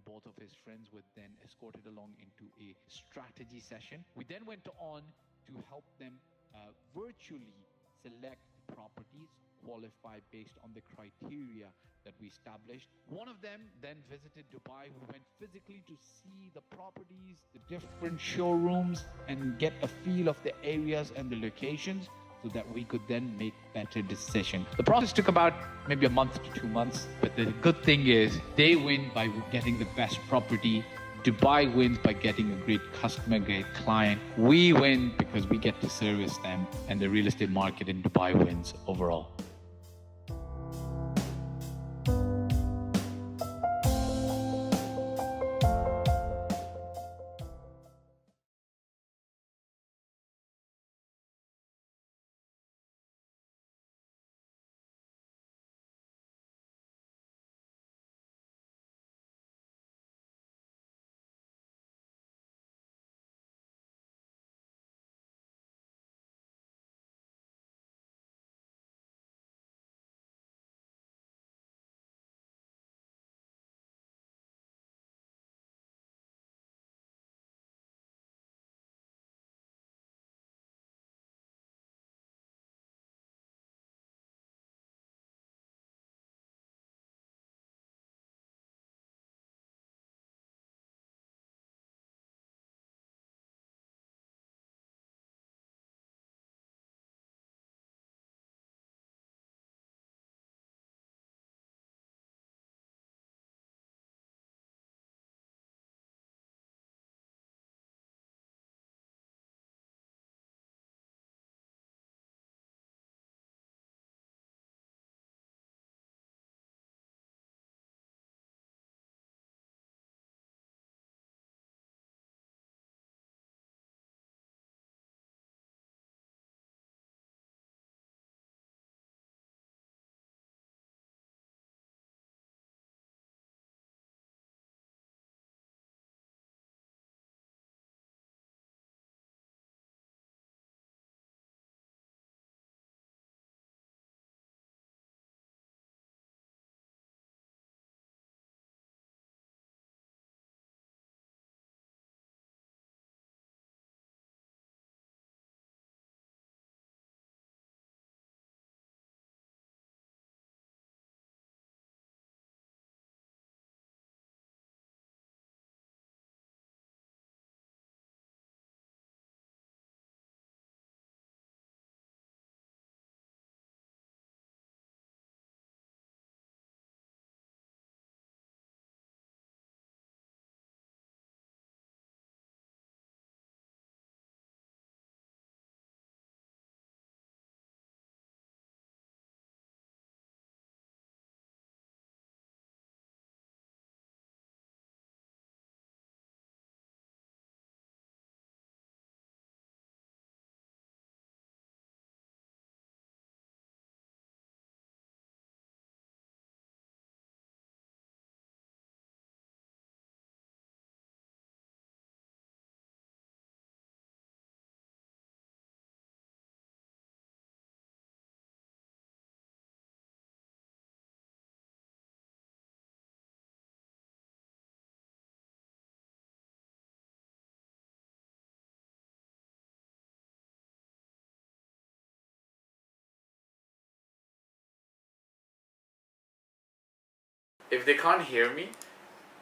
both of his friends were then escorted along into a strategy session. We then went on to help them virtually select properties, qualify based on the criteria that we established. One of them then visited Dubai. We went physically to see the properties, the different showrooms, and get a feel of the areas and the locations so that we could then make better decisions. The process took about maybe a month to 2 months, but the good thing is they win by getting the best property. Dubai wins by getting a great customer, great client. We win because we get to service them, and the real estate market in Dubai wins overall. If they can't hear me,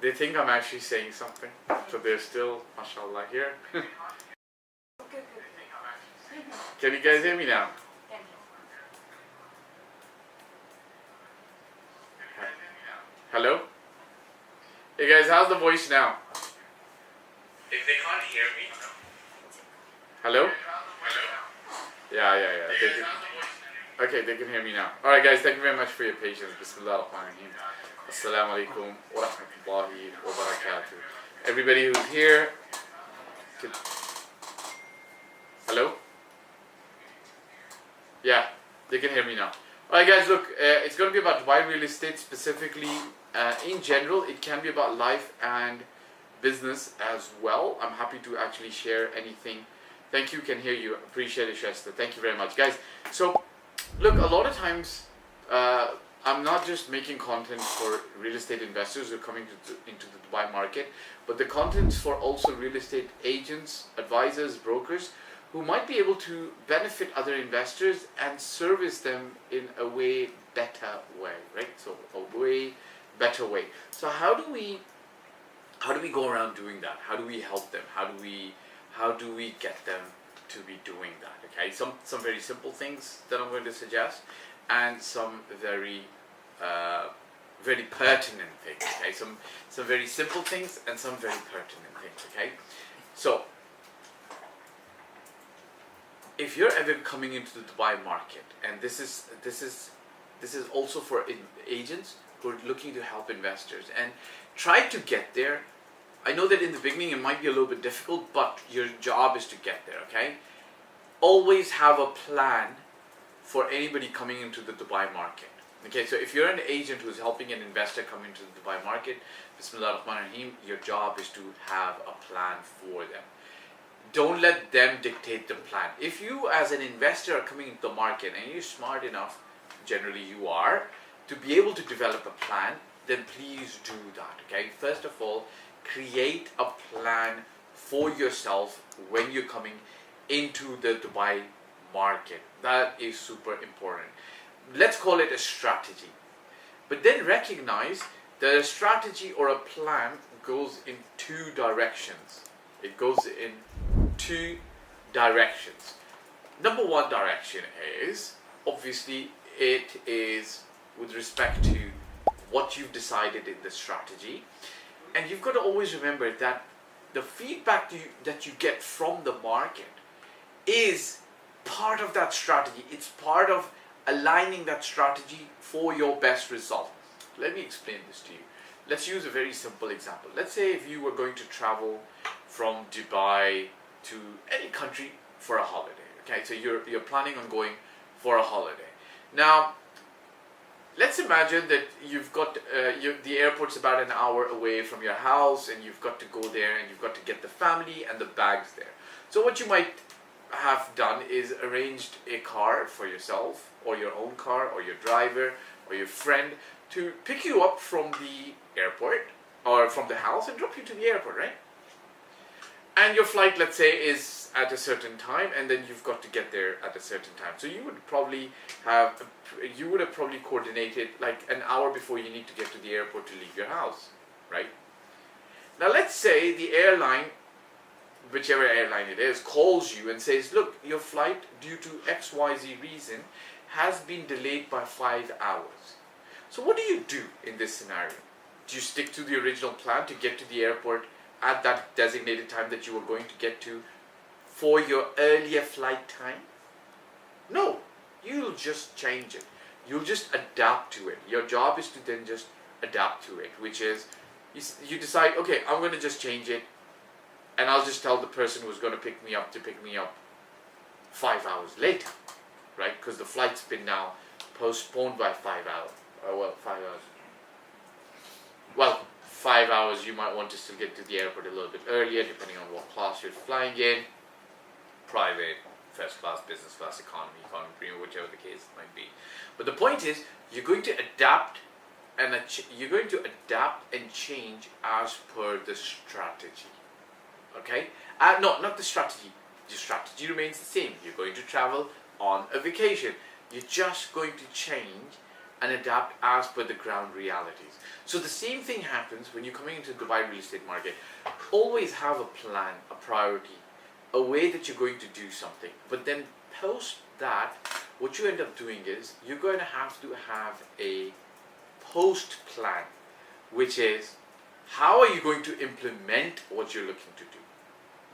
they think I'm actually saying something. So they're still, mashallah, here. Can you guys hear me now? Hello? Hey guys, how's the voice now? If they can't hear me. Hello? Yeah. They can, okay, they can hear me now. Alright guys, thank you very much for your patience. Bismillah ar-Rahman ar-Rahim. Assalamu alaikum wa rahmatullahi wa barakatuh. Everybody who's here. Hello? Yeah, they can hear me now. Alright guys, look, it's going to be about Dubai real estate specifically. In general, it can be about life and business as well. I'm happy to actually share anything. Thank you, can hear you. Appreciate it, Shasta. Thank you very much. Guys, so look, a lot of times I'm not just making content for real estate investors who are coming into the Dubai market, but the content's for also real estate agents, advisors, brokers who might be able to benefit other investors and service them in a way better way, right? So a way better way. So how do we go around doing that? How do we help them? How do we get them to be doing that? Okay, some very simple things that I'm going to suggest, and some very pertinent things. Okay, some very simple things and some very pertinent things. Okay, so if you're ever coming into the Dubai market, and this is also for agents who are looking to help investors, and try to get there. I know that in the beginning it might be a little bit difficult, but your job is to get there. Okay, always have a plan for anybody coming into the Dubai market. Okay, so if you're an agent who's helping an investor come into the Dubai market, Bismillah ar-Rahman ar-Rahim, your job is to have a plan for them. Don't let them dictate the plan. If you as an investor are coming into the market and you're smart enough, generally you are, to be able to develop a plan, then please do that. Okay, first of all, create a plan for yourself when you're coming into the Dubai market. That is super important. Let's call it a strategy. But then recognize that a strategy or a plan goes in two directions. It goes in two directions. Number one direction is, obviously, it is with respect to what you've decided in the strategy. And you've got to always remember that the feedback that you get from the market is part of that strategy. It's part of aligning that strategy for your best result. Let me explain this to you. Let's use a very simple example. Let's say if you were going to travel from Dubai to any country for a holiday. Okay, so you're planning on going for a holiday. Now, let's imagine that you've got the airport's about an hour away from your house, and you've got to go there, and you've got to get the family and the bags there. So what you might have done is arranged a car for yourself, or your own car, or your driver, or your friend to pick you up from the airport or from the house and drop you to the airport, right? And your flight, let's say, is at a certain time, and then you've got to get there at a certain time. So you would have probably coordinated like an hour before you need to get to the airport to leave your house, right? Now let's say the airline, whichever airline it is, calls you and says, look, your flight due to XYZ reason has been delayed by 5 hours. So what do you do in this scenario? Do you stick to the original plan to get to the airport at that designated time that you were going to get to for your earlier flight time? No, you'll just change it. You'll just adapt to it. Your job is to then just adapt to it, which is you decide, okay, I'm going to just change it, and I'll just tell the person who's going to pick me up 5 hours later, right? Because the flight's been now postponed by 5 hours. 5 hours. Well, 5 hours, you might want to still get to the airport a little bit earlier, depending on what class you're flying in. Private, first class, business class, economy premium, whichever the case might be. But the point is, you're going to adapt and change as per the strategy. Okay? No, not the strategy. The strategy remains the same. You're going to travel on a vacation. You're just going to change and adapt as per the ground realities. So the same thing happens when you're coming into the Dubai real estate market. Always have a plan, a priority, a way that you're going to do something. But then post that, what you end up doing is you're going to have a post plan, which is how are you going to implement what you're looking to do.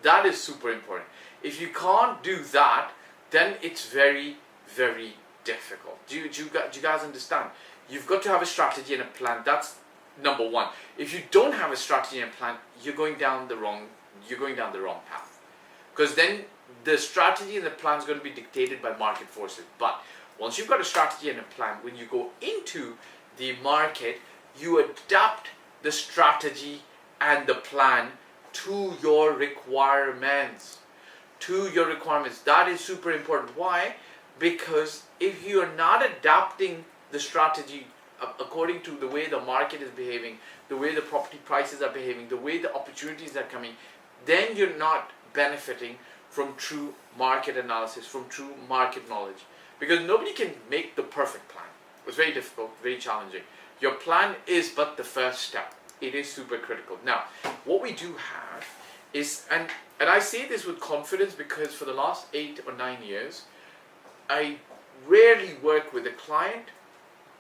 That is super important. If you can't do that, then it's very, very difficult. Do you guys understand? You've got to have a strategy and a plan. That's number one. If you don't have a strategy and a plan, you're going down the wrong path. Because then the strategy and the plan is going to be dictated by market forces. But once you've got a strategy and a plan, when you go into the market, you adapt the strategy and the plan to your requirements. That is super important. Why? Because if you are not adapting the strategy according to the way the market is behaving, the way the property prices are behaving, the way the opportunities are coming, then you're not benefiting from true market analysis, from true market knowledge. Because nobody can make the perfect plan. It's very difficult, very challenging. Your plan is but the first step. It is super critical. Now, what we do have is, and I say this with confidence because for the last 8 or 9 years, I rarely work with a client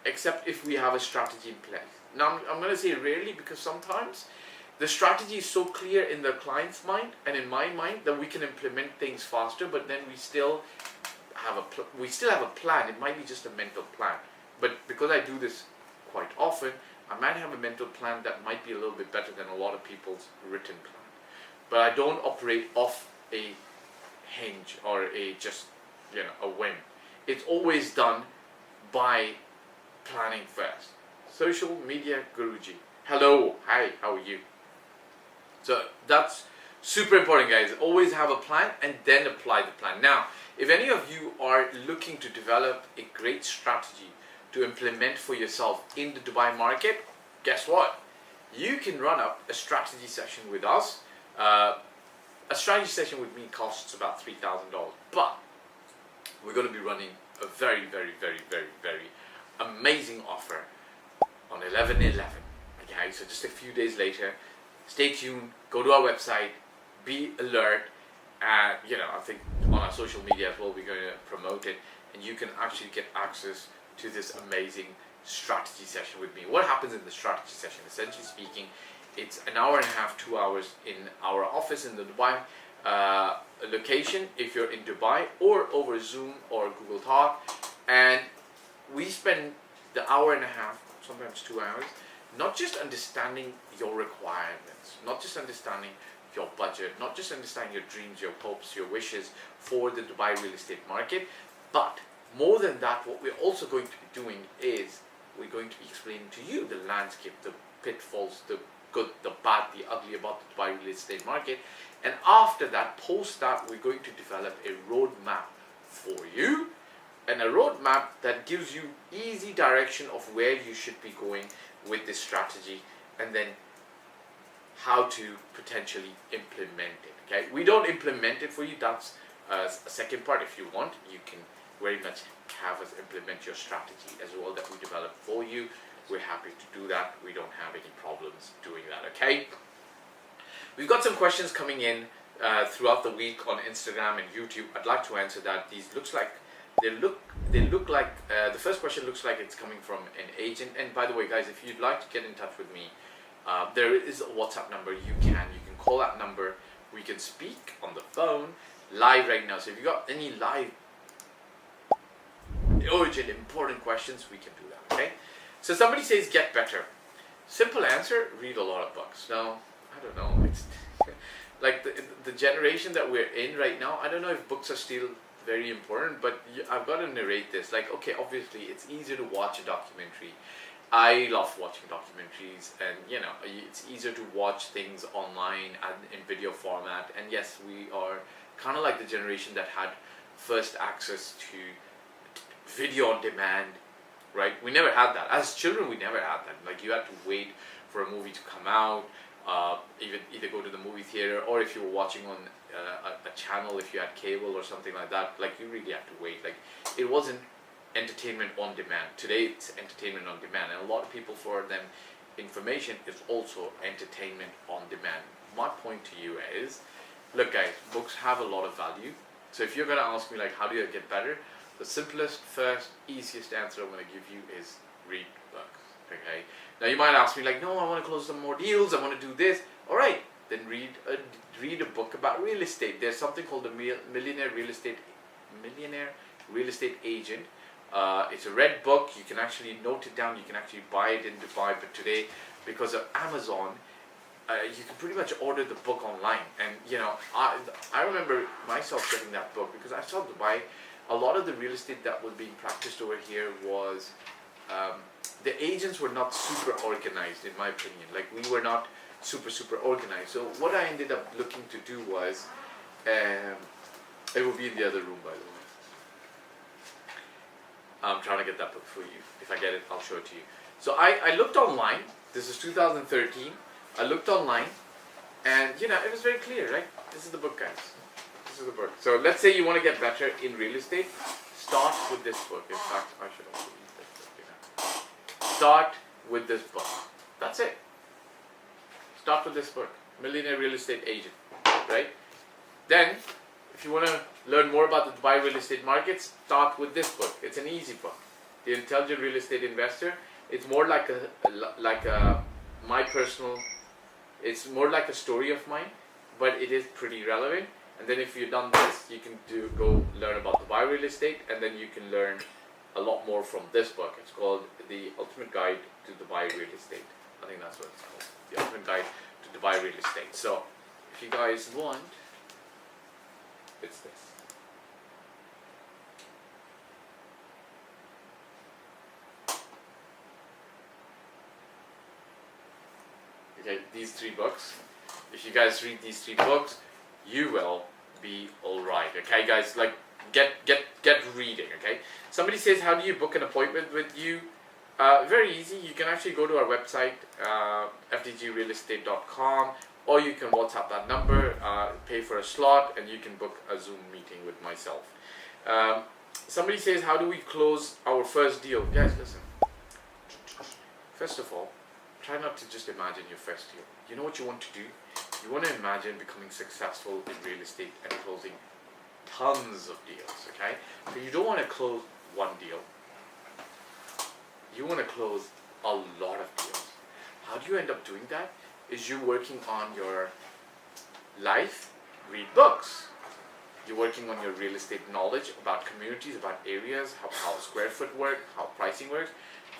except if we have a strategy in place. Now, I'm going to say rarely because sometimes the strategy is so clear in the client's mind and in my mind that we can implement things faster, but then we still have a plan. It might be just a mental plan. But because I do this quite often, I might have a mental plan that might be a little bit better than a lot of people's written plan. But I don't operate off a hinge or a whim. It's always done by planning first. Social media Guruji. Hello, hi, how are you? So that's super important, guys. Always have a plan and then apply the plan. Now, if any of you are looking to develop a great strategy to implement for yourself in the Dubai market, guess what? You can run up a strategy session with us. A strategy session with me costs about $3,000, but we're going to be running a very, very, very, very, very amazing offer on 11/11. Okay, so just a few days later. Stay tuned. Go to our website. Be alert. And I think on our social media as well, we're going to promote it, and you can actually get access to this amazing strategy session with me. What happens in the strategy session? Essentially speaking, it's an hour and a half, 2 hours in our office in the Dubai location if you're in Dubai, or over Zoom or Google Talk, and we spend the hour and a half, sometimes 2 hours, not just understanding your requirements, not just understanding your budget, not just understanding your dreams, your hopes, your wishes for the Dubai real estate market, but more than that, what we're also going to be doing is we're going to be explaining to you the landscape, the pitfalls, the good, the bad, the ugly about the Dubai real estate market. And after that, post that, we're going to develop a roadmap for you, and a roadmap that gives you easy direction of where you should be going with this strategy, and then how to potentially implement it. Okay, we don't implement it for you. That's a second part. If you want, you can very much have us implement your strategy as well that we develop for you. We're happy to do that. We don't have any problems doing that. Okay, we've got some questions coming in throughout the week on Instagram and YouTube. I'd like to answer that. These they look like the first question looks like it's coming from an agent. And by the way, guys, if you'd like to get in touch with me, there is a WhatsApp number. You can call that number. We can speak on the phone live right now. So if you got any live urgent important questions, we can do that. Okay, so somebody says get better. Simple answer: read a lot of books. Now, I don't know, it's like the generation that we're in right now. I don't know if books are still very important, but I've got to narrate this. Like, okay, obviously it's easier to watch a documentary. I love watching documentaries, and it's easier to watch things online and in video format. And yes, we are kind of like the generation that had first access to video on demand, right? We never had that. As children, we never had that. Like, you had to wait for a movie to come out, either go to the movie theater, or if you were watching on a channel, if you had cable or something like that, like, you really had to wait. Like, it wasn't entertainment on demand. Today it's entertainment on demand, and a lot of people, for them, information is also entertainment on demand. My point to you is, look guys, books have a lot of value. So if you're going to ask me like, how do you get better, the simplest, first, easiest answer I'm going to give you is read books. Okay, now you might ask me like, no, I want to close some more deals, I want to do this. All right, then read a book about real estate. There's something called the Millionaire Real Estate Agent. It's a red book. You can actually note it down. You can actually buy it in Dubai. But today, because of Amazon, you can pretty much order the book online. And I remember myself getting that book because I saw Dubai. A lot of the real estate that was being practiced over here was the agents were not super organized, in my opinion. Like, we were not super organized. So what I ended up looking to do was, it will be in the other room, by the way. I'm trying to get that book for you. If I get it, I'll show it to you. So I looked online. This is 2013. I looked online, and it was very clear, right? This is the book, guys. This is the book. So let's say you want to get better in real estate. Start with this book. In fact, I should also read this book. Start with this book. That's it. Start with this book. Millionaire Real Estate Agent, right? Then, if you want to learn more about the Dubai real estate markets, start with this book. It's an easy book. The Intelligent Real Estate Investor. It's more like it's more like a story of mine, but it is pretty relevant. And then if you've done this, you can go learn about Dubai real estate, and then you can learn a lot more from this book. It's called The Ultimate Guide to Dubai Real Estate. I think that's what it's called. The Ultimate Guide to Dubai Real Estate. So, if you guys want, it's this. Okay, these 3 books. If you guys read these 3 books, you will be all right. Okay, guys, like get reading. Okay. Somebody says, how do you book an appointment with you? Very easy. You can actually go to our website, fdgrealestate.com, or you can WhatsApp that number, pay for a slot, and you can book a Zoom meeting with myself. Somebody says, how do we close our first deal? Guys, listen. First of all, try not to just imagine your first deal. You know what you want to do? You want to imagine becoming successful in real estate and closing tons of deals, okay? So you don't want to close one deal. You want to close a lot of deals. How do you end up doing that? Is you working on your life, read books. You're working on your real estate knowledge about communities, about areas, how square foot work, how pricing works,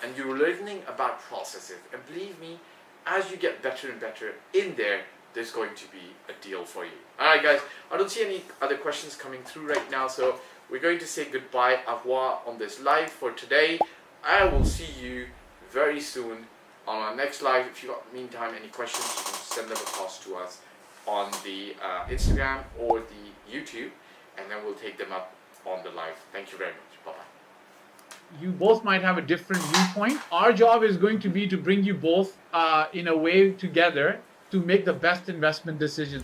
and you're learning about processes. And believe me, as you get better and better in there, there's going to be a deal for you. Alright guys, I don't see any other questions coming through right now, so we're going to say goodbye, au revoir on this live for today. I will see you very soon on our next live. If you got, meantime, any questions, you can send them across to us on the Instagram or the YouTube, and then we'll take them up on the live. Thank you very much. Bye-bye. You both might have a different viewpoint. Our job is going to be to bring you both in a way together to make the best investment decision.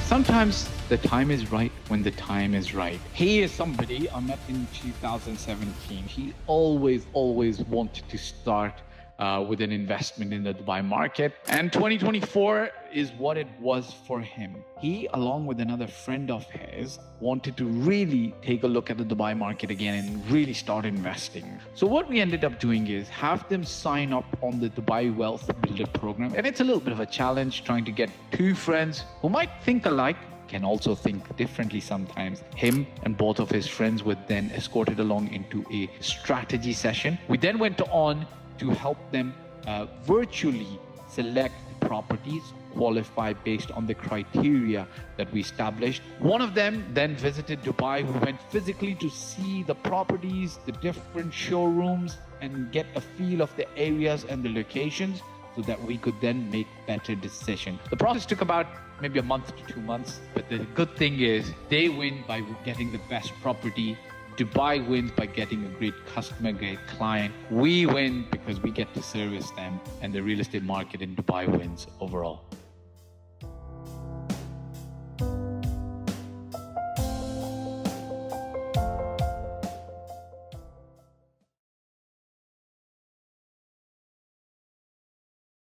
Sometimes the time is right when the time is right. He is somebody I met in 2017. He always wanted to start with an investment in the Dubai market. And 2024 is what it was for him. He, along with another friend of his, wanted to really take a look at the Dubai market again and really start investing. So what we ended up doing is have them sign up on the Dubai Wealth Builder program. And it's a little bit of a challenge trying to get 2 friends who might think alike, can also think differently sometimes. Him and both of his friends were then escorted along into a strategy session. We then went on to help them virtually select properties, qualify based on the criteria that we established. One of them then visited Dubai, who went physically to see the properties, the different showrooms, and get a feel of the areas and the locations so that we could then make better decisions. The process took about maybe a month to 2 months, but the good thing is they win by getting the best property. Dubai wins by getting a great customer, great client. We win because we get to service them, and the real estate market in Dubai wins overall.